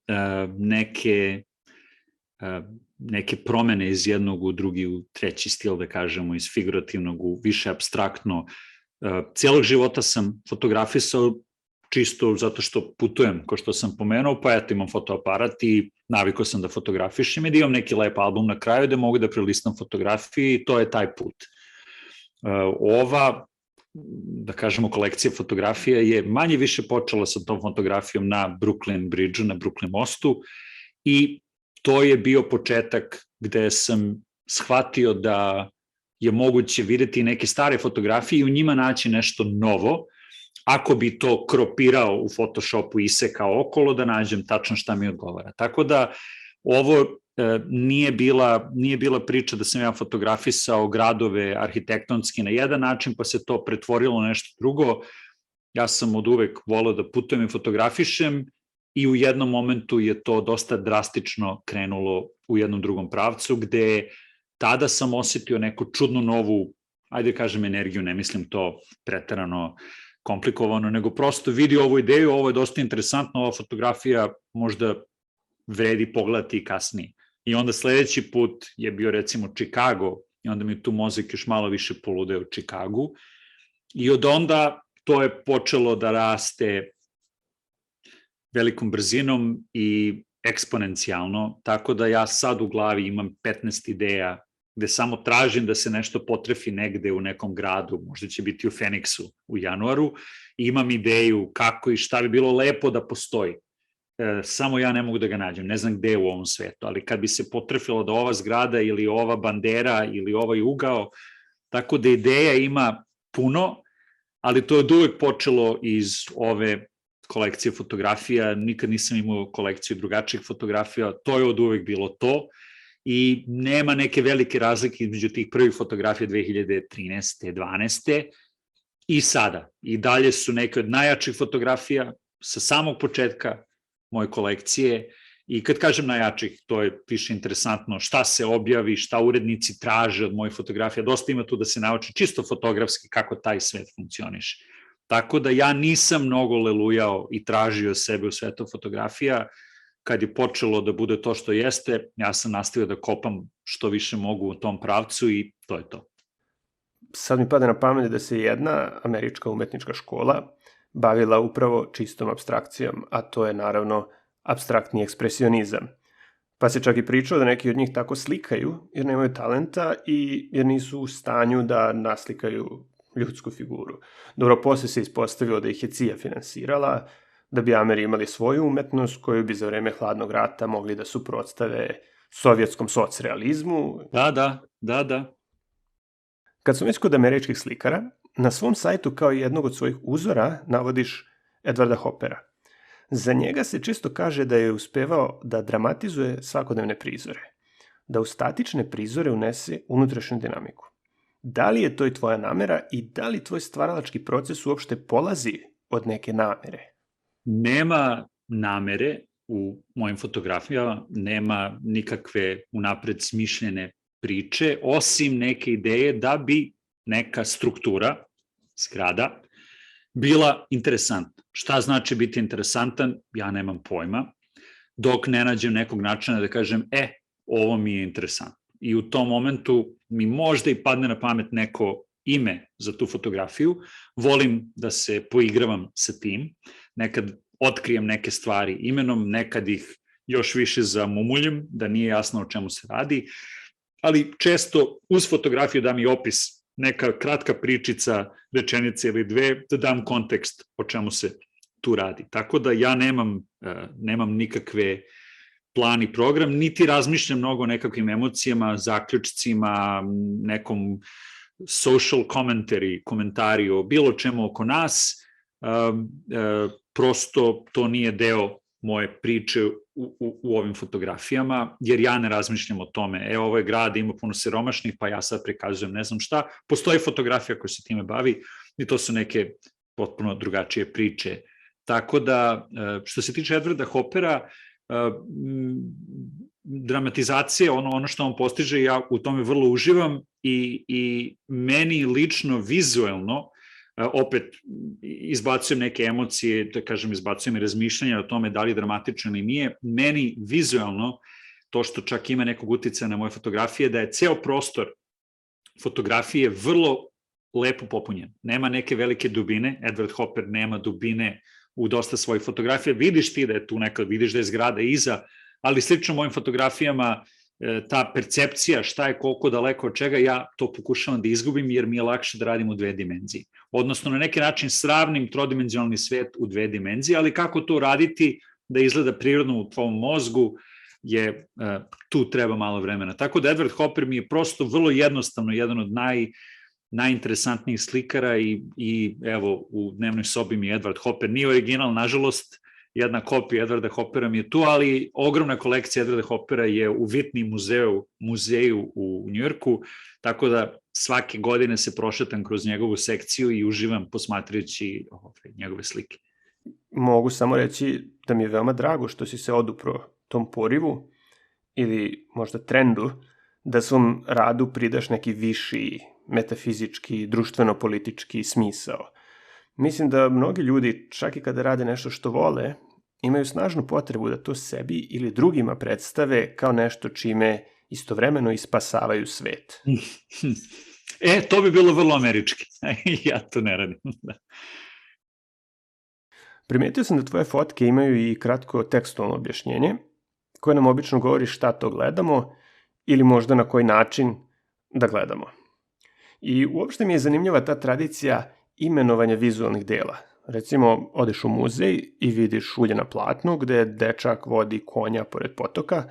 neke promene iz jednog u drugi, u treći stil, da kažemo, iz figurativnog u više apstraktno. Cijelog života sam fotografisao čisto zato što putujem, kao što sam pomenuo, pa eto imam fotoaparat i navikao sam da fotografišem i da imam neki lep album na kraju da mogu da prelistam fotografije i to je taj put. Ova, da kažemo, kolekcija fotografija je manje više počela sa tom fotografijom na Brooklyn Bridge-u, na Brooklyn mostu i to je bio početak gde sam shvatio da je moguće videti neke stare fotografije i u njima naći nešto novo, ako bi to kropirao u Photoshopu i isekao okolo, da nađem tačno šta mi odgovara. Tako da ovo nije bila priča da sam ja fotografisao gradove arhitektonski na jedan način, pa se to pretvorilo nešto drugo. Ja sam od uvek voleo da putujem i fotografišem i u jednom momentu je to dosta drastično krenulo u jednom drugom pravcu, gde tada sam osetio neku čudnu novu, ajde kažem, energiju, ne mislim to preterano komplikovano, nego prosto vidi ovu ideju, ovo je dosta interesantno, ova fotografija možda vredi pogledati kasnije. I onda sledeći put je bio recimo Chicago i onda mi tu mozak još malo više poludeo u Chicagu i od onda to je počelo da raste velikom brzinom i eksponencijalno, tako da ja sad u glavi imam 15 ideja gde samo tražim da se nešto potrefi negde u nekom gradu, možda će biti u Feniksu u januaru, i imam ideju kako i šta bi bilo lepo da postoji. Samo ja ne mogu da ga nađem, ne znam gde je u ovom svetu, ali kad bi se potrefilo da ova zgrada ili ova bandera ili ovaj ugao, tako da ideja ima puno, ali to je od uvek počelo iz ove kolekcije fotografija, nikad nisam imao kolekciju drugačijih fotografija, to je od uvek bilo to i nema neke velike razlike između tih prvih fotografija 2013. 12. i sada. I dalje su neke od najjačih fotografija sa samog početka moje kolekcije i kad kažem najjačih, to je više interesantno šta se objavi, šta urednici traže od mojih fotografija, dosta ima tu da se nauči čisto fotografski kako taj svet funkcioniše. Tako da ja nisam mnogo lelujao i tražio sebe u svetu fotografija. Kad je počelo da bude to što jeste, ja sam nastavio da kopam što više mogu u tom pravcu i to je to. Sad mi pada na pamet da se jedna američka umetnička škola bavila upravo čistom apstrakcijom, a to je naravno apstraktni ekspresionizam. Pa se čak i pričao da neki od njih tako slikaju jer nemaju talenta i jer nisu u stanju da naslikaju ljudsku figuru. Dobro, posle se ispostavilo da ih je CIA finansirala, da bi Ameri imali svoju umetnost koju bi za vreme hladnog rata mogli da suprotstave sovjetskom socrealizmu. Da. Kad sam već kod američkih slikara, na svom sajtu kao jednog od svojih uzora navodiš Edwarda Hoppera. Za njega se često kaže da je uspevao da dramatizuje svakodnevne prizore, da u statične prizore unese unutrašnju dinamiku. Da li je to i tvoja namera i da li tvoj stvaralački proces uopšte polazi od neke namere? Nema namere u mojim fotografijama, nema nikakve unapred smišljene priče, osim neke ideje da bi neka struktura, zgrada, bila interesantna. Šta znači biti interesantan? Ja nemam pojma, dok ne nađem nekog načina da kažem, ovo mi je interesantno. I u tom momentu mi možda i padne na pamet neko ime za tu fotografiju, volim da se poigravam sa tim, nekad otkrijem neke stvari imenom, nekad ih još više zamumuljem, da nije jasno o čemu se radi, ali često uz fotografiju dam i opis, neka kratka pričica, rečenice ili dve, da dam kontekst o čemu se tu radi. Tako da ja nemam nikakve plan i program, niti razmišljam mnogo o nekakvim emocijama, zaključcima, nekom social komentari o bilo čemu oko nas, prosto to nije deo moje priče u ovim fotografijama, jer ja ne razmišljam o tome, ovo je grad, ima puno siromašnih, pa ja sad prikazujem ne znam šta. Postoji fotografija koja se time bavi i to su neke potpuno drugačije priče. Tako da, što se tiče Edwarda Hoppera, dramatizacija, ono što on postiže, ja u tome vrlo uživam i meni lično vizuelno, opet izbacujem neke emocije, da kažem izbacujem i razmišljanja o tome da li je dramatično ili nije, meni vizuelno to što čak ima nekog uticaja na moje fotografije, da je ceo prostor fotografije vrlo lepo popunjen. Nema neke velike dubine, Edward Hopper nema dubine u dosta svojih fotografija, vidiš ti da je tu nekad, vidiš da je zgrada iza, ali slično mojim fotografijama ta percepcija šta je koliko daleko od čega, ja to pokušavam da izgubim jer mi je lakše da radim u dve dimenzije. Odnosno na neki način sravnim trodimenzionalni svet u dve dimenzije, ali kako to raditi da izgleda prirodno u tvom mozgu, tu treba malo vremena. Tako da Edward Hopper mi je prosto vrlo jednostavno jedan od najinteresantnijih slikara i evo u dnevnoj sobi mi je Edward Hopper. Nije original, nažalost, jedna kopija Edwarda Hoppera mi je tu, ali ogromna kolekcija Edwarda Hoppera je u Whitney muzeju u Njujorku, tako da svake godine se prošetam kroz njegovu sekciju i uživam posmatrajući njegove slike. Mogu samo reći da mi je veoma drago što si se odupro tom porivu ili možda trendu da svom radu pridaš neki viši metafizički, društveno-politički smisao. Mislim da mnogi ljudi, čak i kada rade nešto što vole, imaju snažnu potrebu da to sebi ili drugima predstave kao nešto čime istovremeno ispasavaju svet. To bi bilo vrlo američki. Ja to ne radim. Primetio sam da tvoje fotke imaju i kratko tekstualno objašnjenje, koje nam obično govori šta to gledamo ili možda na koji način da gledamo. I uopšte mi je zanimljiva ta tradicija imenovanja vizualnih dela. Recimo, odeš u muzej i vidiš ulje na platnu gde dečak vodi konja pored potoka,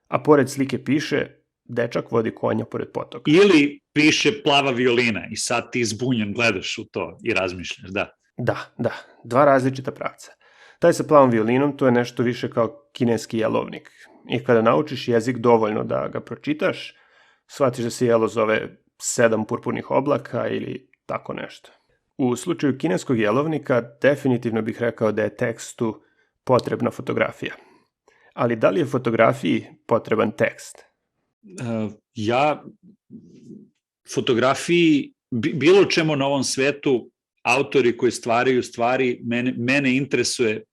a pored slike piše dečak vodi konja pored potoka. Ili piše plava violina i sad ti zbunjen gledaš u to i razmišljaš, da. Da, dva različita pravca. Taj sa plavom violinom to je nešto više kao kineski jelovnik. I kada naučiš jezik dovoljno da ga pročitaš, shvatiš da se jelo zove 7 purpurnih oblaka ili tako nešto. U slučaju kineskog jelovnika definitivno bih rekao da je tekstu potrebna fotografija. Ali da li je fotografiji potreban tekst? Ja fotografiji, bilo čemu na ovom svetu, autori koji stvaraju stvari, mene interesuje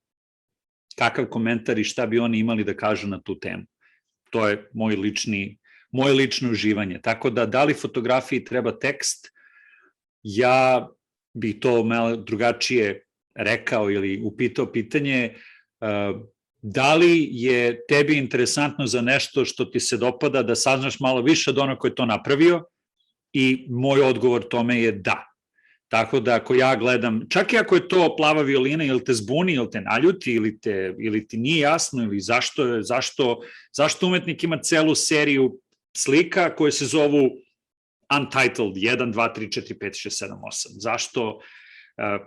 kakav komentar i šta bi oni imali da kažu na tu temu. To je moje lično uživanje. Tako da li fotografiji treba tekst, ja bi to malo drugačije rekao ili upitao pitanje, da li je tebi interesantno za nešto što ti se dopada da saznaš malo više od onog koji je to napravio, i moj odgovor tome je da. Tako da ako ja gledam, čak i ako je to plava violina ili te zbuni ili te naljuti ili ti nije jasno ili zašto umetnik ima celu seriju slika koje se zovu Untitled 1, 2, 3, 4, 5, 6, 7, 8.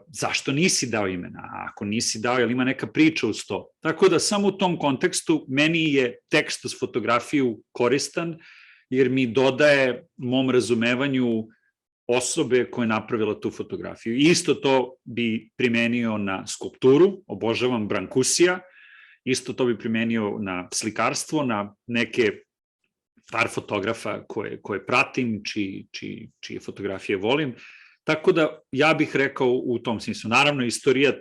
Zašto nisi dao imena? A ako nisi dao, je li ima neka priča uz to? Tako da samo u tom kontekstu meni je tekst uz fotografiju koristan, jer mi dodaje mom razumevanju osobe koja je napravila tu fotografiju. Isto to bi primenio na skulpturu, obožavam Brankusija, isto to bi primenio na slikarstvo, na neke par fotografa koje pratim, čije fotografije volim. Tako da ja bih rekao u tom smislu. Naravno, istorijat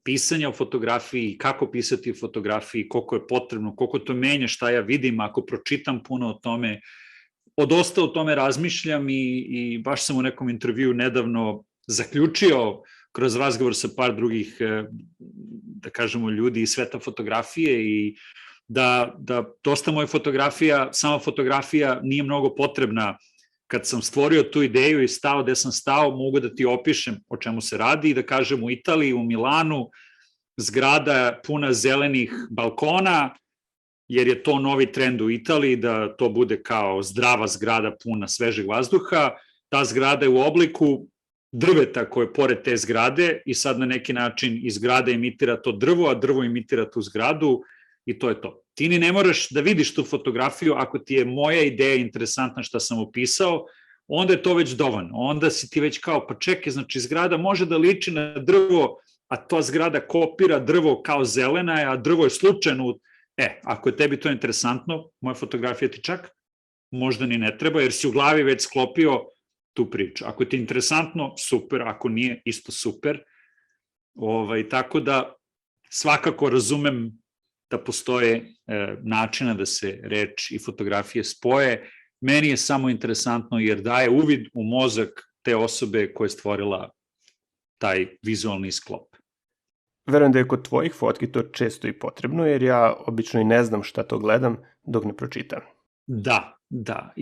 pisanja o fotografiji, kako pisati o fotografiji, koliko je potrebno, koliko to menja, šta ja vidim, ako pročitam puno o tome, dosta o tome razmišljam i baš sam u nekom intervjuu nedavno zaključio kroz razgovor sa par drugih, da kažemo, ljudi iz sveta fotografije i da dosta moja fotografija, sama fotografija nije mnogo potrebna. Kad sam stvorio tu ideju i stao gde sam stao, mogu da ti opišem o čemu se radi i da kažem u Italiji, u Milanu, zgrada puna zelenih balkona, jer je to novi trend u Italiji, da to bude kao zdrava zgrada puna svežeg vazduha. Ta zgrada je u obliku drveta koje je pored te zgrade i sad na neki način iz zgrade imitira to drvo, a drvo imitira tu zgradu i to je to. Ti ni ne moraš da vidiš tu fotografiju, ako ti je moja ideja interesantna šta sam opisao, onda je to već dovoljno. Onda si ti već kao, pa čekaj, znači zgrada može da liči na drvo, a ta zgrada kopira drvo kao zelena je, a drvo je slučajno. Ako je tebi to interesantno, moja fotografija ti čak možda ni ne treba, jer si u glavi već sklopio tu priču. Ako je ti interesantno, super, ako nije, isto super. Tako da svakako razumem da postoje načina da se reč i fotografije spoje. Meni je samo interesantno jer daje uvid u mozak te osobe koja je stvorila taj vizualni sklop. Verujem da je kod tvojih fotki to često i potrebno, jer ja obično i ne znam šta to gledam dok ne pročitam. Da.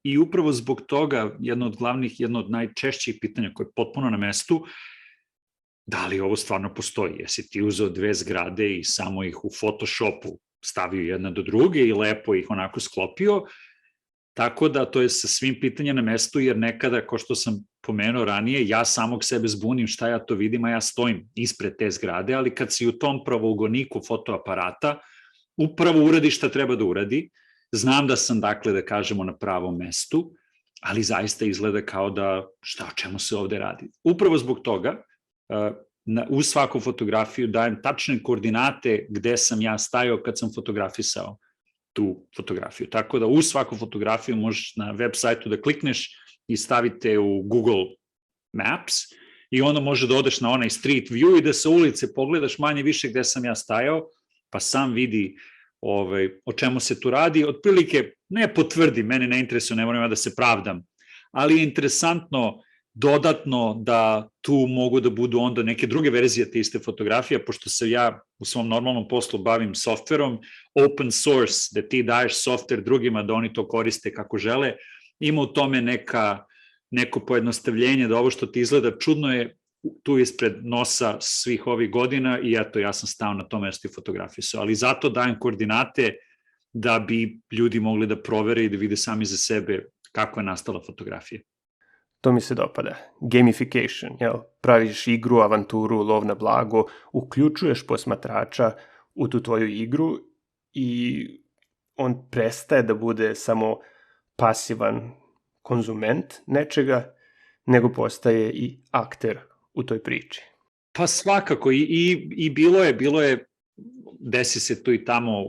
I upravo zbog toga jedno od najčešćih pitanja koje je potpuno na mestu, da li ovo stvarno postoji? Jesi ti uzeo 2 zgrade i samo ih u Photoshopu stavio jedna do druge i lepo ih onako sklopio? Tako da to je sa svim pitanja na mestu, jer nekada, kao što sam pomenuo ranije, ja samog sebe zbunim šta ja to vidim, a ja stojim ispred te zgrade, ali kad si u tom pravougoniku fotoaparata, upravo uradi šta treba da uradi. Znam da sam, dakle, da kažemo, na pravom mestu, ali zaista izgleda kao da o čemu se ovde radi. Upravo zbog toga, u svaku fotografiju dajem tačne koordinate gde sam ja stajao kad sam fotografisao tu fotografiju. Tako da u svaku fotografiju možeš na web sajtu da klikneš i stavite u Google Maps i onda može da odeš na onaj street view i da sa ulice pogledaš manje više gde sam ja stajao, pa sam vidi o čemu se tu radi. Otprilike, ne potvrdi, mene ne interesuje, ne moram ja da se pravdam, ali je interesantno dodatno da tu mogu da budu onda neke druge verzije te iste fotografije, pošto se ja u svom normalnom poslu bavim softverom, open source, da ti daješ softver drugima da oni to koriste kako žele, ima u tome neko pojednostavljenje, da ovo što ti izgleda čudno je tu ispred nosa svih ovih godina i eto, ja sam stao na to mesto i fotografisao. Ali zato dajem koordinate da bi ljudi mogli da provere i da vide sami za sebe kako je nastala fotografija. To mi se dopada. Gamification, jel? Praviš igru, avanturu, lov na blago, uključuješ posmatrača u tu tvoju igru i on prestaje da bude samo pasivan konzument nečega, nego postaje i akter u toj priči. Pa svakako i bilo je, desi se tu i tamo,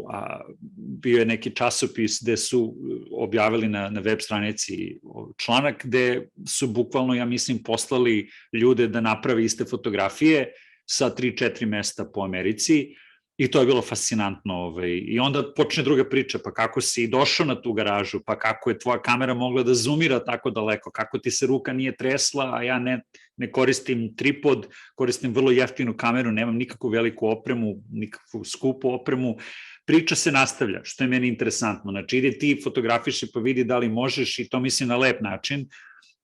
bio je neki časopis gde su objavili na web stranici članak gde su bukvalno, ja mislim, poslali ljude da naprave iste fotografije sa 3-4 mesta po Americi i to je bilo fascinantno. I onda počne druga priča, pa kako si došao na tu garažu, pa kako je tvoja kamera mogla da zoomira tako daleko, kako ti se ruka nije tresla, a ja ne koristim tripod, koristim vrlo jeftinu kameru, nemam nikakvu veliku opremu, nikakvu skupu opremu. Priča se nastavlja, što je meni interesantno. Znači, ide ti fotografiši pa vidi da li možeš i to mislim na lep način,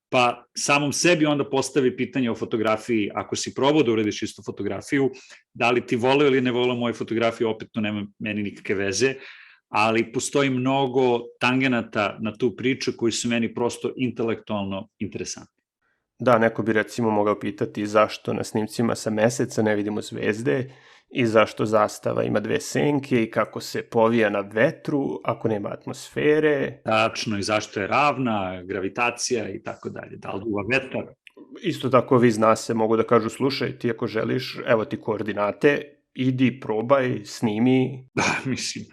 pa samom sebi onda postavi pitanje o fotografiji, ako si probao da uradiš istu fotografiju, da li ti voleo ili ne voleo moje fotografije, opet to nema meni nikakve veze, ali postoji mnogo tangenata na tu priču koji su meni prosto intelektualno interesantni. Da, neko bi recimo mogao pitati zašto na snimcima sa Meseca ne vidimo zvezde i zašto zastava ima 2 senke i kako se povija na vetru ako nema atmosfere. Tačno, i zašto je ravna, gravitacija i tako dalje, da li duva vetar. Isto tako vi zna se mogu da kažu, slušaj, ti ako želiš, evo ti koordinate, idi, probaj, snimi. Da, mislim,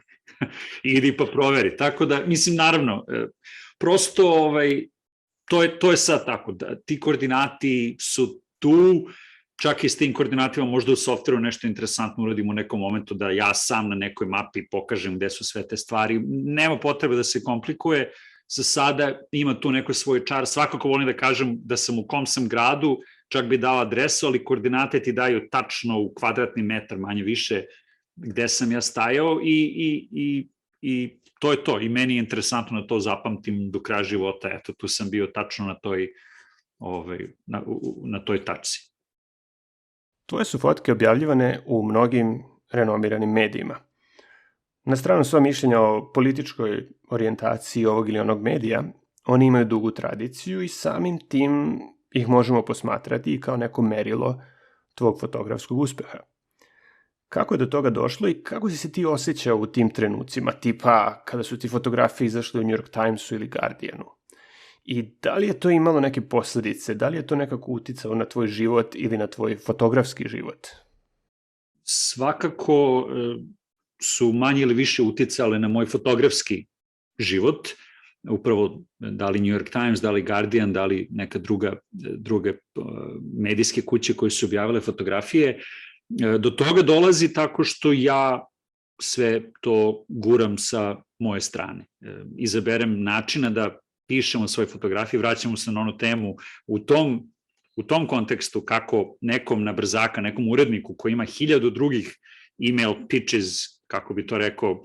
idi pa proveri. Tako da, mislim, naravno, prosto to je sad tako, da ti koordinati su tu, čak i s tim koordinatima možda u softveru nešto interesantno uradim u nekom momentu da ja sam na nekoj mapi pokažem gde su sve te stvari. Nema potrebe da se komplikuje, za sada ima tu neko svoj čar. Svakako volim da kažem da sam u kom sam gradu, čak bi dao adresu, ali koordinate ti daju tačno u kvadratni metar, manje više, gde sam ja stajao i to je to. I meni je interesantno da to zapamtim do kraja života. Eto, tu sam bio tačno na toj tačci. Tvoje su fotke objavljivane u mnogim renomiranim medijima. Na stranu sva mišljenja o političkoj orijentaciji ovog ili onog medija, oni imaju dugu tradiciju i samim tim ih možemo posmatrati kao neko merilo tvog fotografskog uspeha. Kako je do toga došlo i kako si se ti osjećao u tim trenucima, tipa kada su ti fotografije izašle u New York Timesu ili Guardianu? I da li je to imalo neke posledice? Da li je to nekako uticalo na tvoj život ili na tvoj fotografski život? Svakako su manje ili više uticale na moj fotografski život. Upravo da li New York Times, da li Guardian, da li neka druge medijske kuće koje su objavile fotografije. Do toga dolazi tako što ja sve to guram sa moje strane. Izaberem načina da pišemo svoje fotografije, vraćamo se na onu temu u tom kontekstu kako nekom na brzaka, nekom uredniku koji ima 1000 drugih email pitches, kako bi to rekao,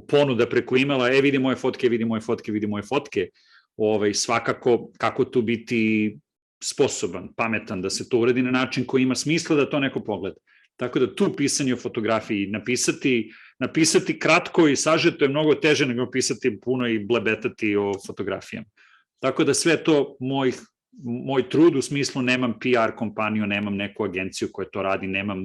ponuda preko emaila, vidi moje fotke, vidi moje fotke, vidi moje fotke, svakako kako tu biti sposoban, pametan, da se to uredi na način koji ima smisla da to neko pogleda. Tako da tu pisanje o fotografiji, napisati kratko i sažeto je mnogo teže nego pisati puno i blebetati o fotografijama. Tako da sve to moj trud u smislu nemam PR kompaniju, nemam neku agenciju koja to radi, nemam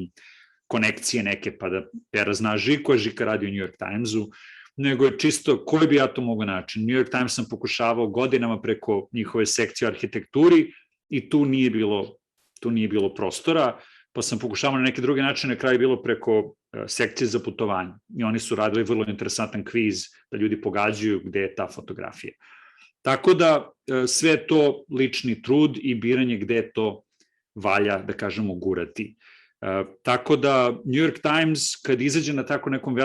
konekcije neke pa da Pera zna Žika radi u New York Timesu, nego je čisto koji bi ja to mogao naći. New York Times sam pokušavao godinama preko njihove sekcije o arhitekturi i tu nije bilo prostora, pa sam pokušavao na neke druge načine, na kraju bilo preko sekcije za putovanje. I oni su radili vrlo interesantan kviz da ljudi pogađaju gde je ta fotografija. Tako da sve to lični trud i biranje gde to valja, da kažemo, gurati. Tako da New York Times, kad izađe na tako nekom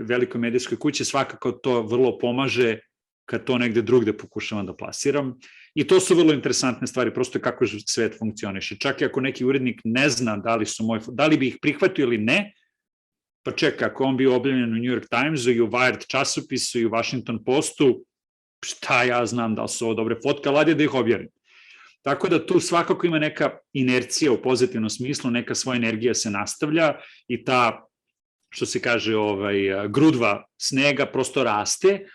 velikoj medijskoj kući, svakako to vrlo pomaže kad to negde drugde pokušavam da plasiram. I to su vrlo interesantne stvari, prosto kako svet funkcioniše. Čak i ako neki urednik ne zna da li bi ih prihvatio ili ne, pa čeka, ako on bio objavljen u New York Timesu i u Wired časopisu i u Washington Postu, šta ja znam da li su ovo dobre fotke, ali ajde da ih objavim. Tako da tu svakako ima neka inercija u pozitivnom smislu, neka svoja energija se nastavlja i ta, što se kaže, grudva snega prosto raste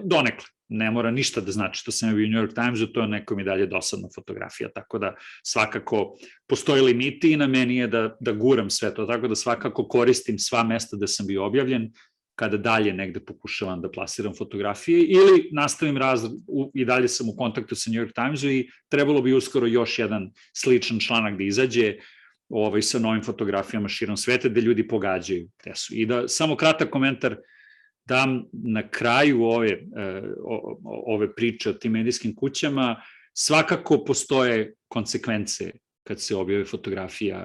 donekle. Ne mora ništa da znači što sam bio u New York Timesu, to je nekom i dalje dosadna fotografija, tako da svakako postoji limiti i na meni je da guram sve to, tako da svakako koristim sva mesta da sam bio objavljen, kada dalje negde pokušavam da plasiram fotografije ili nastavim i dalje sam u kontaktu sa New York Timesu i trebalo bi uskoro još jedan sličan članak da izađe sa novim fotografijama širom sveta gde ljudi pogađaju gde su. I da samo kratak komentar dam na kraju ove priče o tim medijskim kućama, svakako postoje konsekvence kad se objave fotografije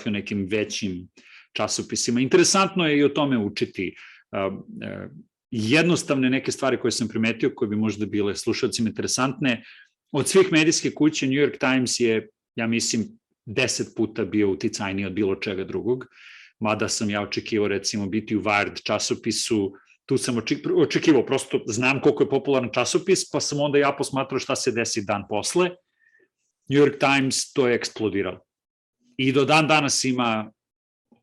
o nekim većim časopisima. Interesantno je i o tome učiti. Jednostavne neke stvari koje sam primetio, koje bi možda bile slušalcima interesantne, od svih medijske kuće New York Times je, ja mislim, 10 puta bio uticajniji od bilo čega drugog, mada sam ja očekivao recimo biti u Wired časopisu, tu sam očekivao, prosto znam koliko je popularan časopis, pa sam onda ja posmatrao šta se desi dan posle. New York Times to je eksplodiralo. I do dan danas ima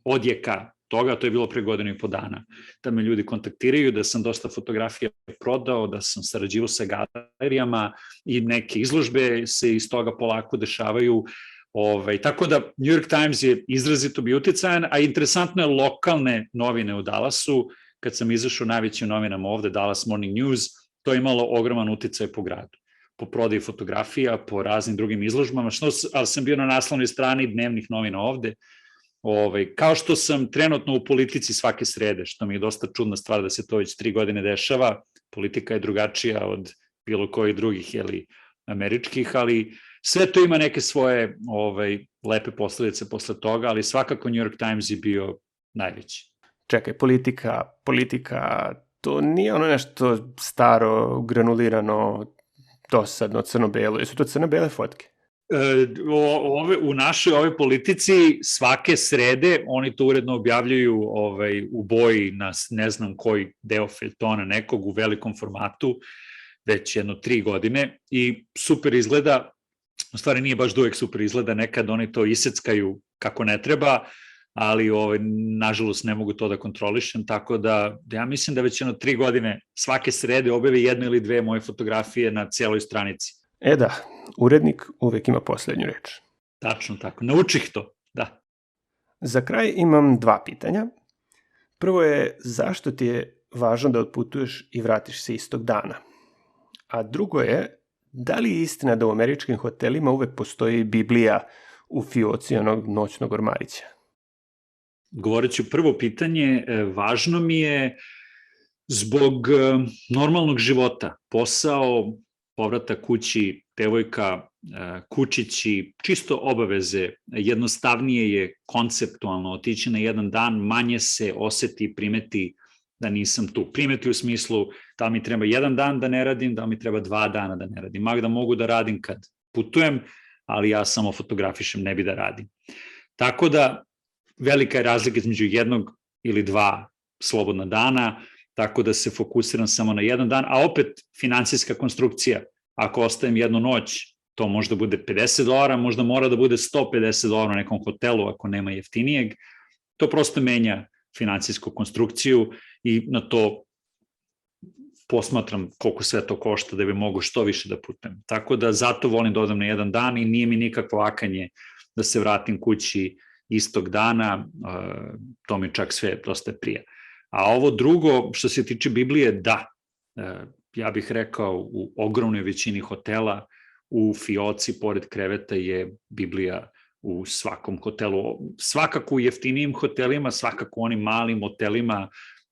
odjeka toga, to je bilo pre 1.5 godina, da me ljudi kontaktiraju, da sam dosta fotografija prodao, da sam sarađivao sa galerijama i neke izložbe se iz toga polako dešavaju. Tako da New York Times je izrazito bio uticajan, a interesantno je lokalne novine u Dallasu, kad sam izašao najvećim novinama ovde, Dallas Morning News, to je imalo ogroman uticaj po gradu, po prodaji fotografija, po raznim drugim izložbama, ali sam bio na naslovnoj strani dnevnih novina ovde, kao što sam trenutno u politici svake srede, što mi je dosta čudna stvar da se to već 3 godine dešava, politika je drugačija od bilo kojih drugih, američkih, ali sve to ima neke svoje lepe posledice posle toga, ali svakako New York Times je bio najveći. Čekaj, politika, to nije ono nešto staro, granulirano, dosadno, crno-belo. Jesu to crno-bele fotke? U našoj politici svake srede oni to uredno objavljuju u boji na ne znam koji deo feljtona nekog u velikom formatu, već 3 godine i super izgleda, u stvari nije baš uvek super izgleda, nekad oni to iseckaju kako ne treba, ali nažalost ne mogu to da kontrolišem, tako da ja mislim da već 3 godine svake srede objavi 1 ili 2 moje fotografije na cijeloj stranici. Da, urednik uvek ima poslednju reč. Tačno tako, naučih to, da. Za kraj imam 2 pitanja. Prvo je, zašto ti je važno da otputuješ i vratiš se istog dana? A drugo je, da li je istina da u američkim hotelima uvek postoji Biblija u fioci onog noćnog ormarića? Govorit ću prvo pitanje, važno mi je zbog normalnog života, posao, povratak kući, devojka, kučići, čisto obaveze, jednostavnije je konceptualno otići na jedan dan, manje se oseti, primeti da nisam tu. Primeti u smislu da mi treba 1 dan da ne radim, da mi treba 2 dana da ne radim. Magda mogu da radim kad putujem, ali ja samo fotografišem, ne bi da radim. Tako da velika je razlika između 1 ili 2 slobodna dana, tako da se fokusiram samo na 1 dan, a opet finansijska konstrukcija. Ako ostajem 1 noć, to možda bude $50, možda mora da bude $150 na nekom hotelu ako nema jeftinijeg. To prosto menja finansijsku konstrukciju i na to posmatram koliko sve to košta da bi mogu što više da putujem. Tako da zato volim da odem na 1 dan i nije mi nikakvo akanje da se vratim kući istog dana, to mi čak sve dosta prije. A ovo drugo, što se tiče Biblije, da, ja bih rekao u ogromnoj većini hotela, u fioci pored kreveta je Biblija u svakom hotelu. Svakako u jeftinijim hotelima, svakako onim malim hotelima,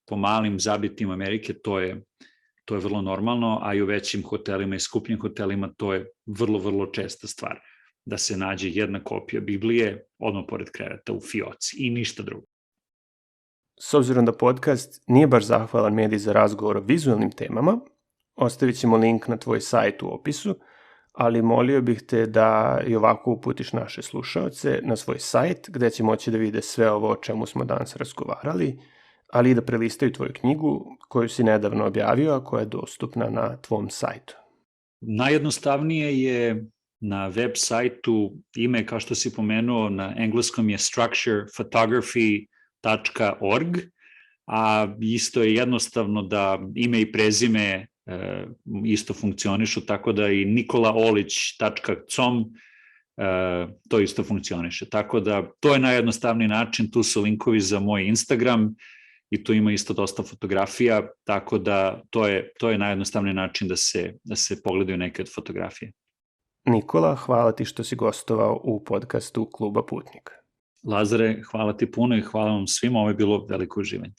po malim zabitim Amerike, to je vrlo normalno, a i u većim hotelima i skupljim hotelima to je vrlo, vrlo česta stvar, da se nađe 1 kopija Biblije odmah pored kreveta u fioci i ništa drugo. S obzirom da podcast nije baš zahvalan medij za razgovor o vizualnim temama, ostavit ćemo link na tvoj sajt u opisu, ali molio bih te da i ovako uputiš naše slušaoce na svoj sajt gde će moći da vide sve ovo o čemu smo danas razgovarali, ali i da prelistaju tvoju knjigu koju si nedavno objavio, a koja je dostupna na tvom sajtu? Najjednostavnije je na web sajtu, ime kao što si pomenuo, na engleskom je structurephotography.org, a isto je jednostavno da ime i prezime isto funkcionišu, tako da i nikolaolić.com to isto funkcioniše. Tako da to je najjednostavniji način, tu su linkovi za moj Instagram i tu ima isto dosta fotografija, tako da to je najjednostavniji način da se pogledaju neke od fotografije. Nikola, hvala ti što si gostovao u podcastu Kluba Putnik. Lazare, hvala ti puno i hvala vam svima, ovo je bilo veliko uživanje.